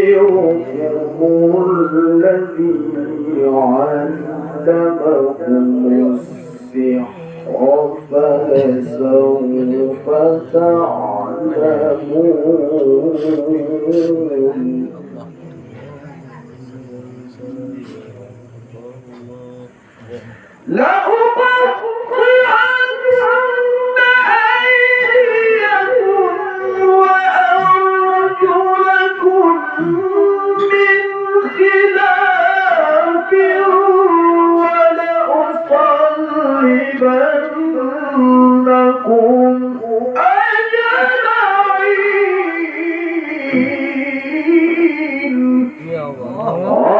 كبيركم الذي علمكم السحر فلسوف تعلمون لأقطعن أيديكم وأرجلكم من خلاف ولأصلبنكم أجمعين. يا الله.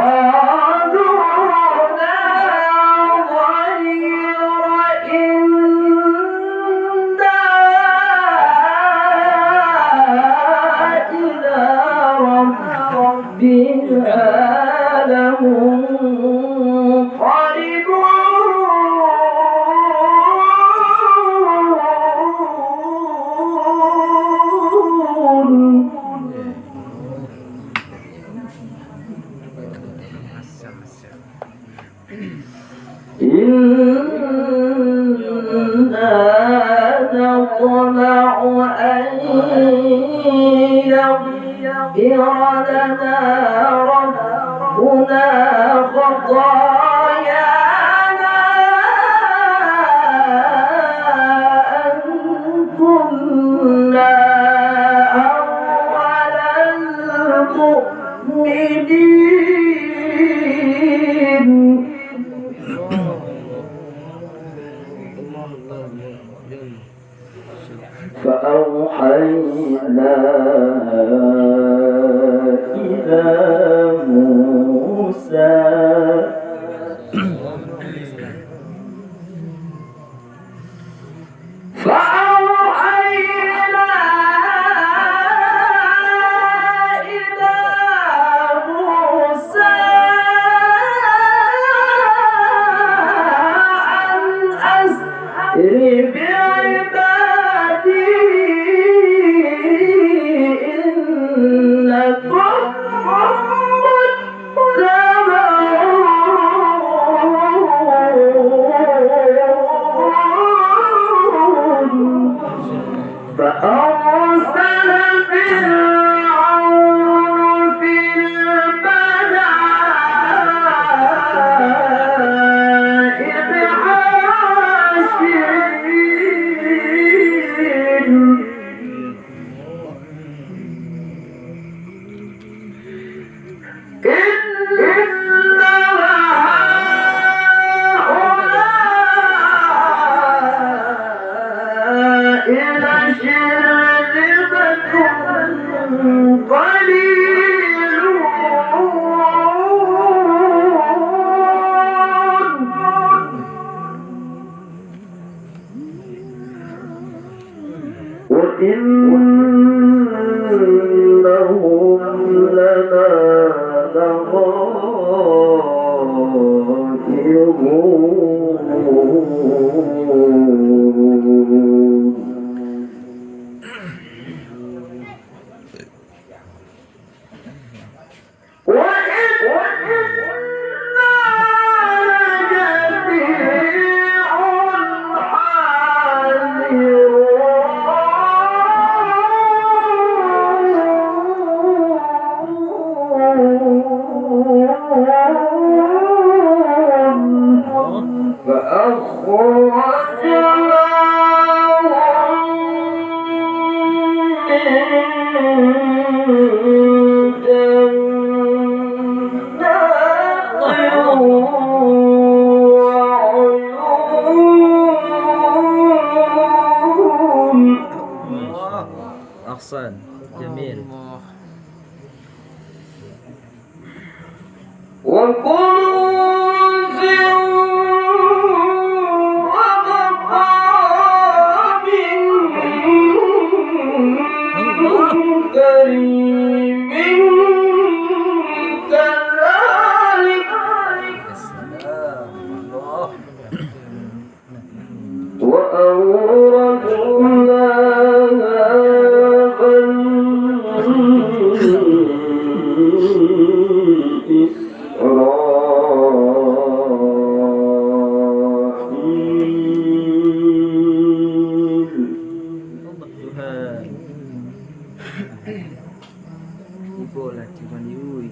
يغفر لنا ربنا خطايانا أن كنا أول المؤمنين. فأوحينا إلى موسى أن أسر بعبادي إنكم فأرسل فرعون في المدائن حاشرين وإنهم لنا لغائبون. أحسن جميل. وكنوز ومقام كريم كذلك وأورثناها Ibu lah cuman yui.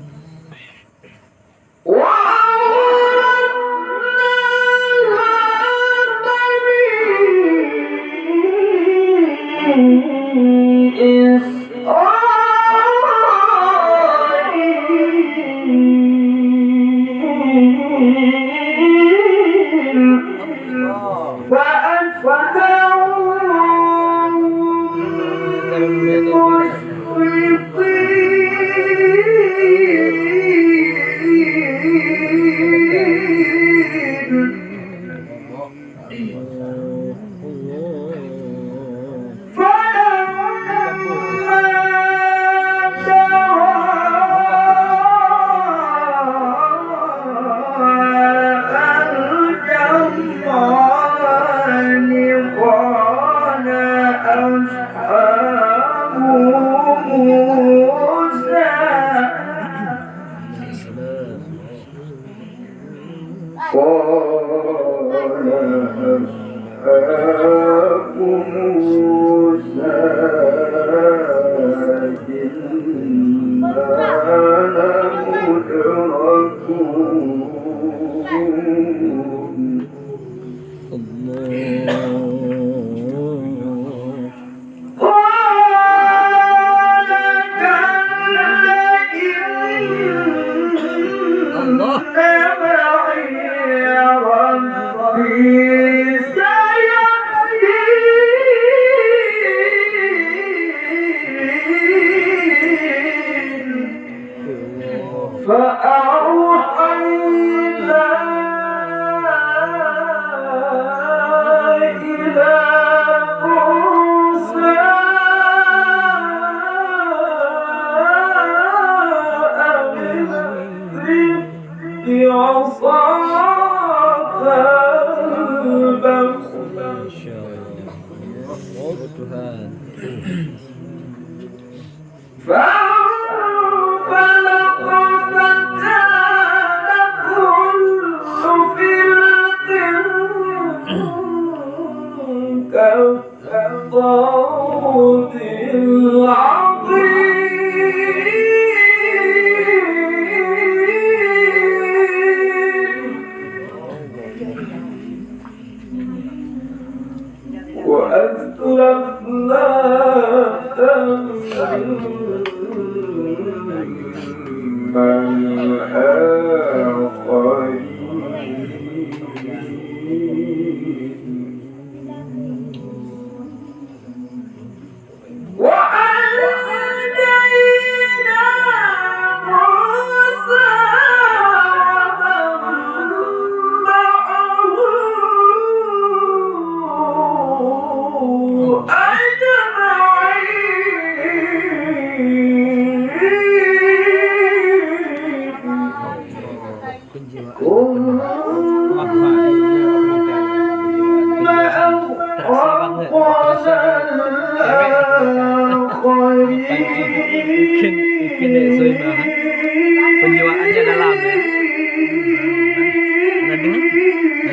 Penjiwaannya dalam ya.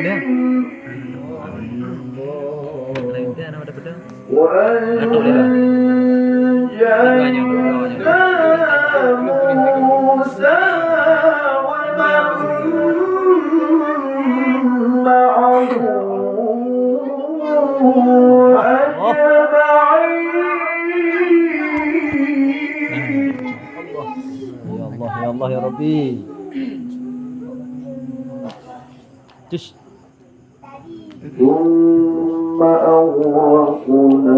Ada. Ada betul. Atau tidak. Ya Allah ya Rabbi. Terus ثم أغرقنا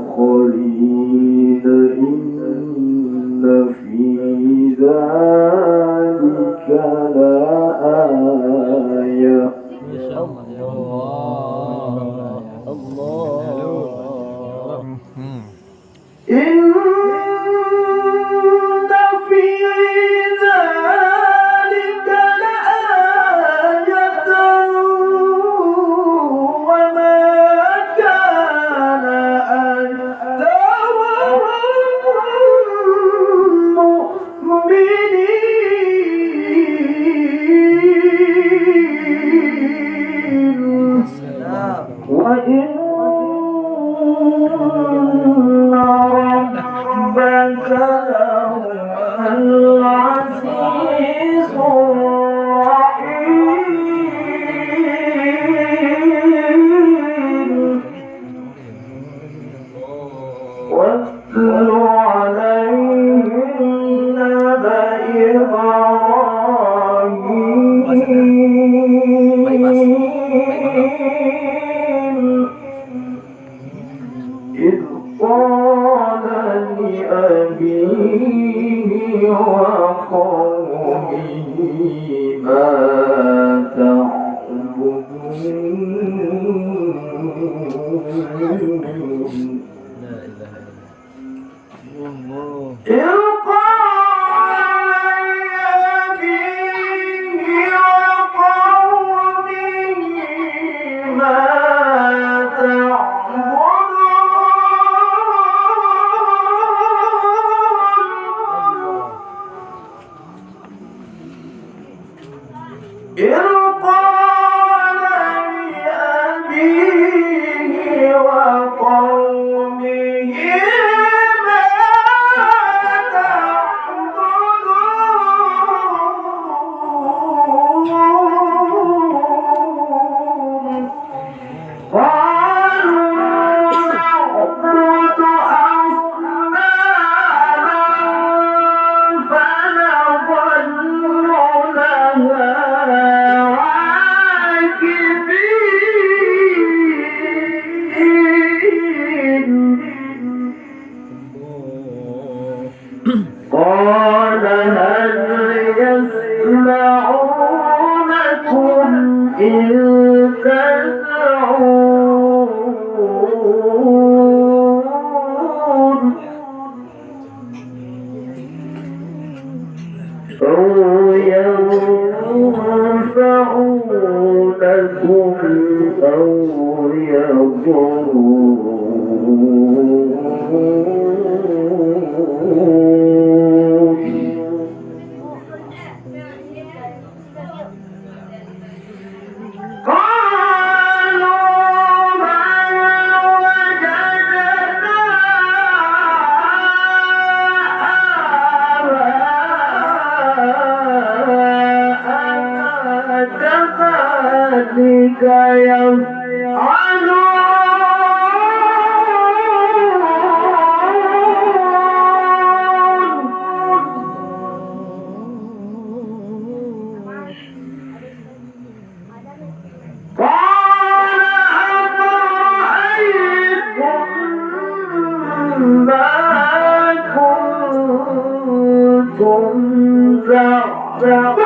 الآخرين إن في ذلك لآية وما كان أكثرهم أبيه وقومه ما تعبدون لا إله إلا الله. إذ قال لأبيه وقومه ما تعبدون إذ قال لأبيه وقومه ما تعبدون قالوا نعبد أصناما فنظل لها قال هل يسمعونكم إذ تدعون أو ينفعونكم أو يضرون قالوا بل وجدنا آباءنا كذلك قال أفرأيتم ما كنتم تعبدون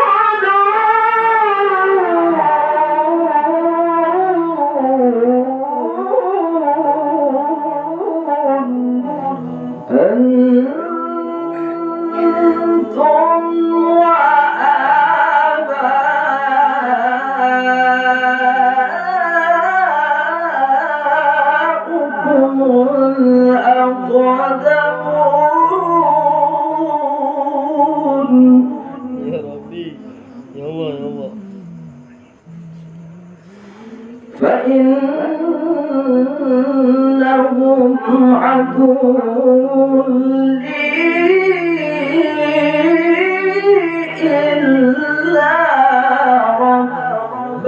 أنتم وآباؤكم الأقدمون يا ربي يا الله يا الله. فإنهم عدو لي إلا رب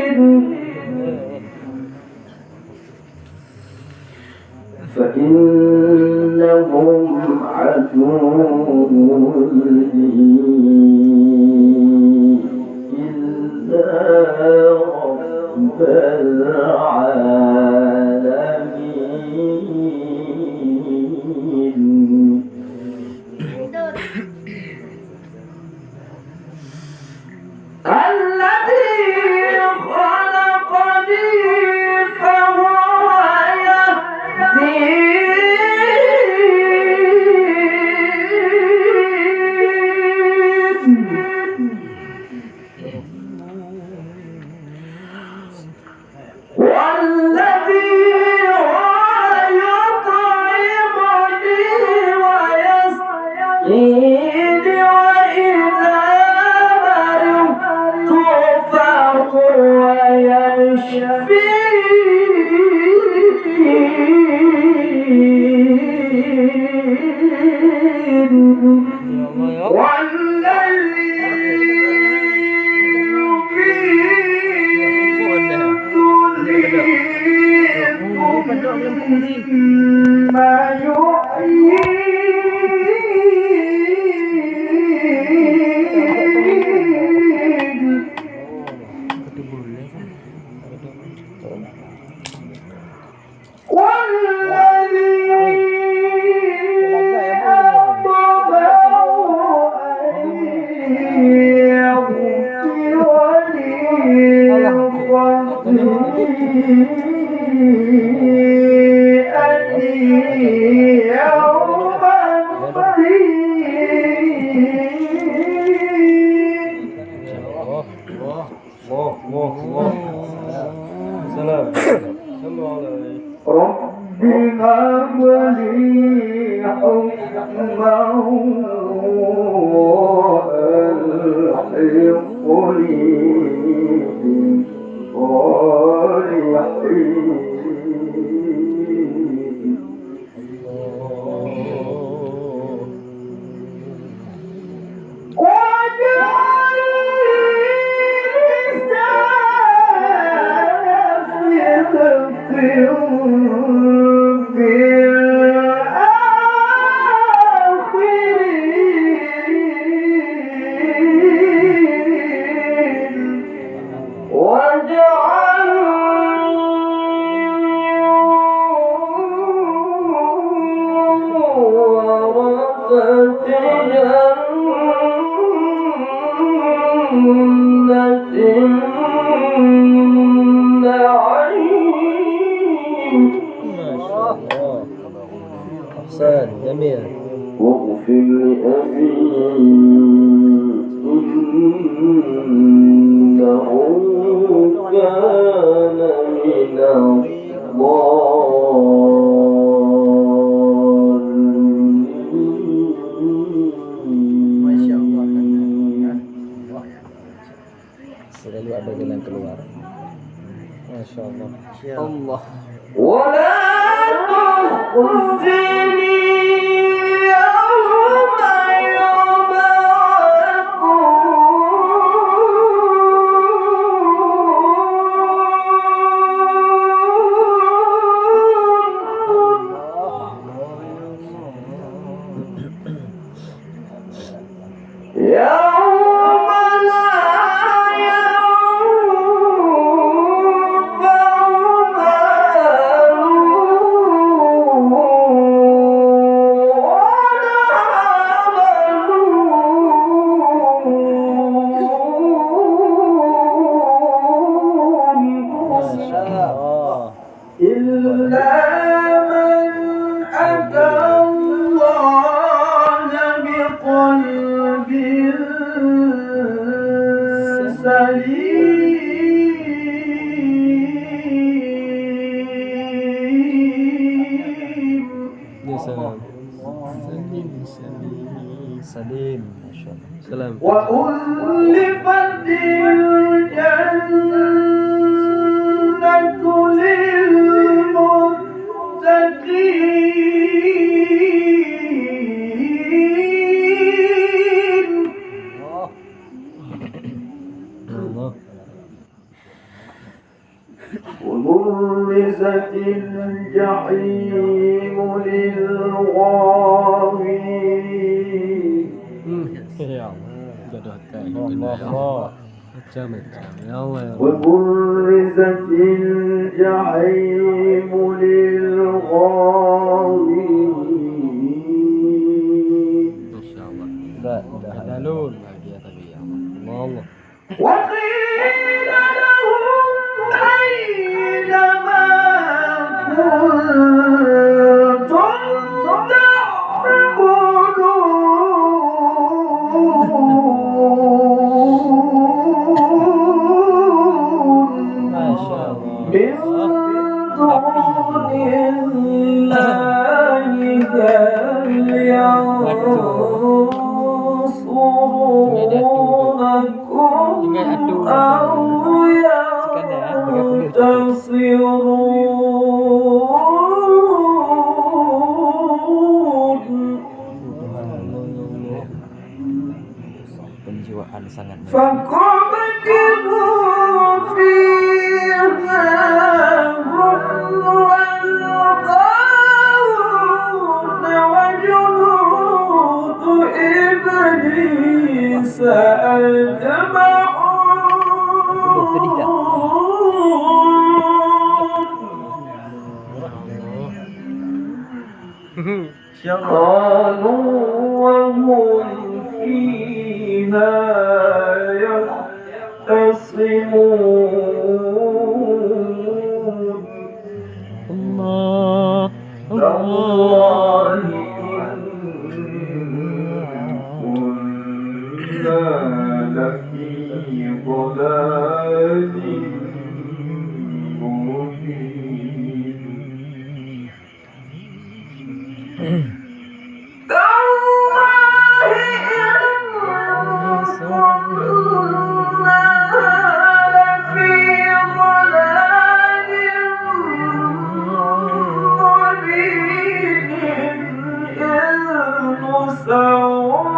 العالمين فإنهم عدو لي إلا رب العالمين الذي خلقني فهو يهدين والذي يطعمني ويسقيني وإذا مرضت فهو يشفين والذي يميتني ثم يحيين سلام صلوا عليه رب هب لي حكما وألحقني بالصالحين أحسن جميل واغفر لأبي إنه كان من الضالين selalu ada jalan keluar. Masya Allah. Allah. ولا تخزني يوم يبعثون يوم لا إلا من أتى الله بقلب سليم Ya salam. Salim. Masya Allah. Salam. وأزلفت الجنة للمتقين Allah. وبرزت الجحيم للغاوين Ya Allah. Jodohkan. Allah. Macam-macam. Ya Allah. Ya Allah. وبرزت الجحيم للغاوين Masya Allah. Dah dalul lagi ya tapi ya Allah. Allah. وقيل لهم أين ما كنتم تعبدون Masya Allah. من دون الله هل ينصرونكم أو ينتصرون Penjiwaan sangat. فكبكبوا فيها هم والغاوون وجنود إبليس أجمعون قالوا وهم فيها يختصمون تالله كنا لفي ضلال مبين تالله إن كنا لفي ضلال مبين إذ نسوي